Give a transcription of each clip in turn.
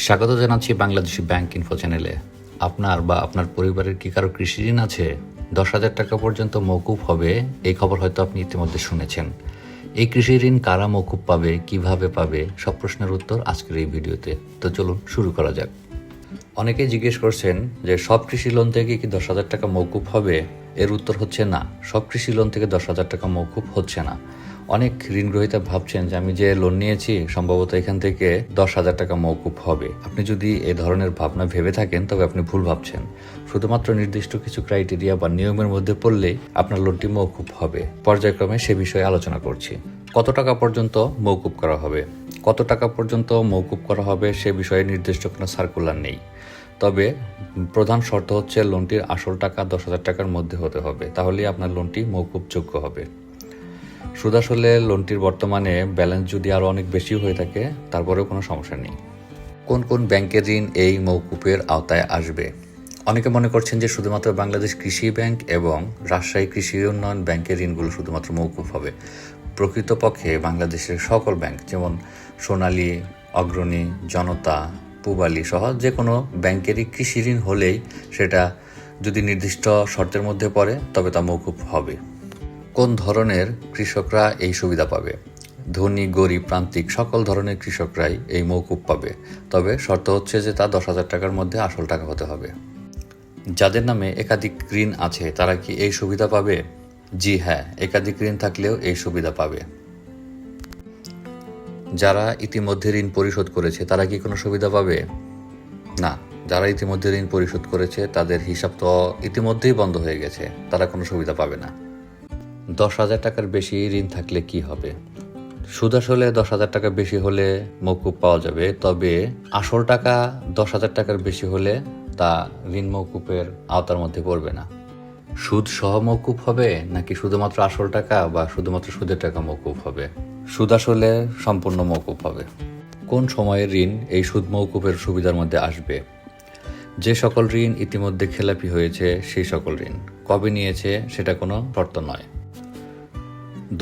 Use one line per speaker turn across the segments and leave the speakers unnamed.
স্বাগত জানাচ্ছি Bangladeshi bank info চ্যানেলে। আপনার বা আপনার পরিবারের কি কারো কৃষি ঋণ আছে? 10,000 টাকা পর্যন্ত মওকুফ হবে, এই খবর হয়তো আপনি ইতিমধ্যে শুনেছেন। এই কৃষি ঋণ কারা মওকুফ পাবে, কিভাবে পাবে, সব প্রশ্নের উত্তর আজকের এই ভিডিওতে। তো চলুন শুরু করা যাক। অনেকেই জিজ্ঞেস করছেন যে সব কৃষি লোন থেকে কি 10,000 টাকা মওকুফ হবে? এর উত্তর হচ্ছে না, সব কৃষি লোন থেকে 10,000 টাকা মওকুফ হচ্ছে না। অনেক ঋণ গ্রহীতা ভাবছেন যে আমি যে লোন নিয়েছি সম্ভবত এখান থেকে 10,000 টাকা মওকুফ হবে। আপনি যদি এই ধরনের ভাবনা ভেবে থাকেন তবে আপনি ভুল ভাবছেন। শুধুমাত্র নির্দিষ্ট কিছু ক্রাইটেরিয়া বা নিয়মের মধ্যে পড়লেই আপনার লোনটি মওকুফ হবে। পর্যায়ক্রমে সে বিষয়ে আলোচনা করছি। কত টাকা পর্যন্ত মওকুফ করা হবে? কত টাকা পর্যন্ত মওকুফ করা হবে সে বিষয়ে নির্দিষ্ট কোনো সার্কুলার নেই। তবে প্রধান শর্ত হচ্ছে লোনটির আসল টাকা 10,000 টাকার মধ্যে হতে হবে, তাহলেই আপনার লোনটি মওকুফযোগ্য হবে। সুদ আসলে লোনটির বর্তমানে ব্যালেন্স যদি আরও অনেক বেশি হয়ে থাকে তারপরেও কোনো সমস্যা নেই। কোন কোন ব্যাংকের ঋণ এই মওকুফের আওতায় আসবে? অনেকে মনে করছেন যে শুধুমাত্র বাংলাদেশ কৃষি ব্যাংক এবং রাজশাহী কৃষি উন্নয়ন ব্যাংকের ঋণগুলো শুধুমাত্র মওকুফ হবে। প্রকৃতপক্ষে বাংলাদেশের সকল ব্যাংক যেমন সোনালী, অগ্রণী, জনতা, পূবালী সহ যে কোনো ব্যাংকেরই কৃষি ঋণ হলেই সেটা যদি নির্দিষ্ট শর্তের মধ্যে পড়ে তবে তা মওকুফ হবে। কোন ধরনের কৃষকরা এই সুবিধা পাবে? ধনী, গরিব, প্রান্তিক সকল ধরনের কৃষকরাই এই মওকুফ পাবে। তবে শর্ত হচ্ছে যে তা 10,000 টাকার মধ্যে আসল টাকা হতে হবে। যাদের নামে একাধিক ঋণ আছে তারা কি এই সুবিধা পাবে? জি হ্যাঁ, একাধিক ঋণ থাকলেও এই সুবিধা পাবে। যারা ইতিমধ্যে ঋণ পরিশোধ করেছে তারা কি কোনো সুবিধা পাবে? না, যারা ইতিমধ্যে ঋণ পরিশোধ করেছে তাদের হিসাব তো ইতিমধ্যেই বন্ধ হয়ে গেছে, তারা কোনো সুবিধা পাবে না। 10,000 টাকার বেশি ঋণ থাকলে কি হবে? সুদ আসলে 10,000 টাকা বেশি হলে মওকুফ পাওয়া যাবে, তবে আসল টাকা 10,000 টাকার বেশি হলে তা ঋণ মওকুফের আওতার মধ্যে পড়বে না। সুদ সহ মওকুফ হবে নাকি শুধুমাত্র আসল টাকা বা শুধুমাত্র সুদের টাকা মওকুফ হবে? সুদ আসলে সম্পূর্ণ মওকুফ হবে। কোন সময়ের ঋণ এই সুদ মওকুফের সুবিধার মধ্যে আসবে? যে সকল ঋণ ইতিমধ্যে খেলাপি হয়েছে সেই সকল ঋণ। কবে নিয়েছে সেটা কোনো শর্ত নয়।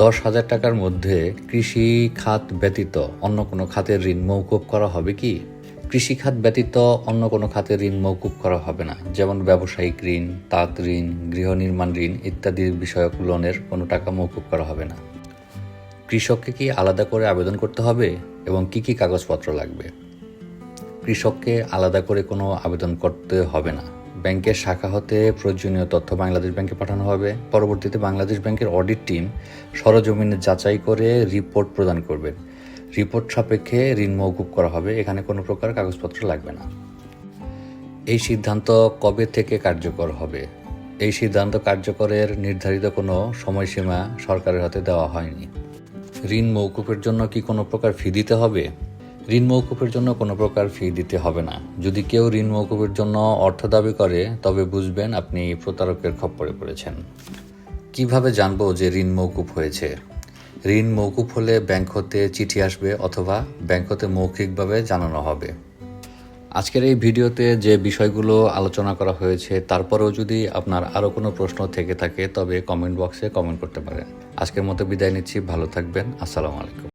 10,000 টাকার মধ্যে কৃষি খাত ব্যতীত অন্য কোনো খাতের ঋণ মওকুফ করা হবে কি? কৃষি খাত ব্যতীত অন্য কোনো খাতের ঋণ মওকুফ করা হবে না, যেমন ব্যবসায়িক ঋণ, তাঁত ঋণ, গৃহ নির্মাণ ঋণ ইত্যাদি বিষয়ক লোনের কোনো টাকা মওকুফ করা হবে না। কৃষককে কি আলাদা করে আবেদন করতে হবে এবং কি কি কাগজপত্র লাগবে? কৃষককে আলাদা করে কোনো আবেদন করতে হবে না। ব্যাংকের শাখা হতে প্রয়োজনীয় তথ্য বাংলাদেশ ব্যাংকে পাঠানো হবে। পরবর্তীতে বাংলাদেশ ব্যাংকের অডিট টিম সরজমিনে যাচাই করে রিপোর্ট প্রদান করবেন। রিপোর্ট সাপেক্ষে ঋণ মওকুফ করা হবে, এখানে কোনো প্রকার কাগজপত্র লাগবে না। এই সিদ্ধান্ত কবে থেকে কার্যকর হবে? এই সিদ্ধান্ত কার্যকরের নির্ধারিত কোনো সময়সীমা সরকারের হাতে দেওয়া হয়নি। ঋণ মওকুফের জন্য কি কোনো প্রকার ফি দিতে হবে? ঋণ মওকুফের জন্য কোনো প্রকার ফি দিতে হবে না। যদি কেউ ঋণ মওকুফের জন্য অর্থ দাবি করে তবে বুঝবেন আপনি প্রতারকের খপ্পরে পড়েছেন। কিভাবে জানবো যে ঋণ মওকুফ হয়েছে? ঋণ মওকুফ হলে ব্যাংক হতে চিঠি আসবে অথবা ব্যাংক হতে মৌখিকভাবে জানানো হবে। আজকের এই ভিডিওতে যে বিষয়গুলো আলোচনা করা হয়েছে তারপরেও যদি আপনার আরও কোনো প্রশ্ন থেকে থাকে তবে কমেন্ট বক্সে কমেন্ট করতে পারেন। আজকের মতো বিদায় নিচ্ছি, ভালো থাকবেন। আসসালামু আলাইকুম।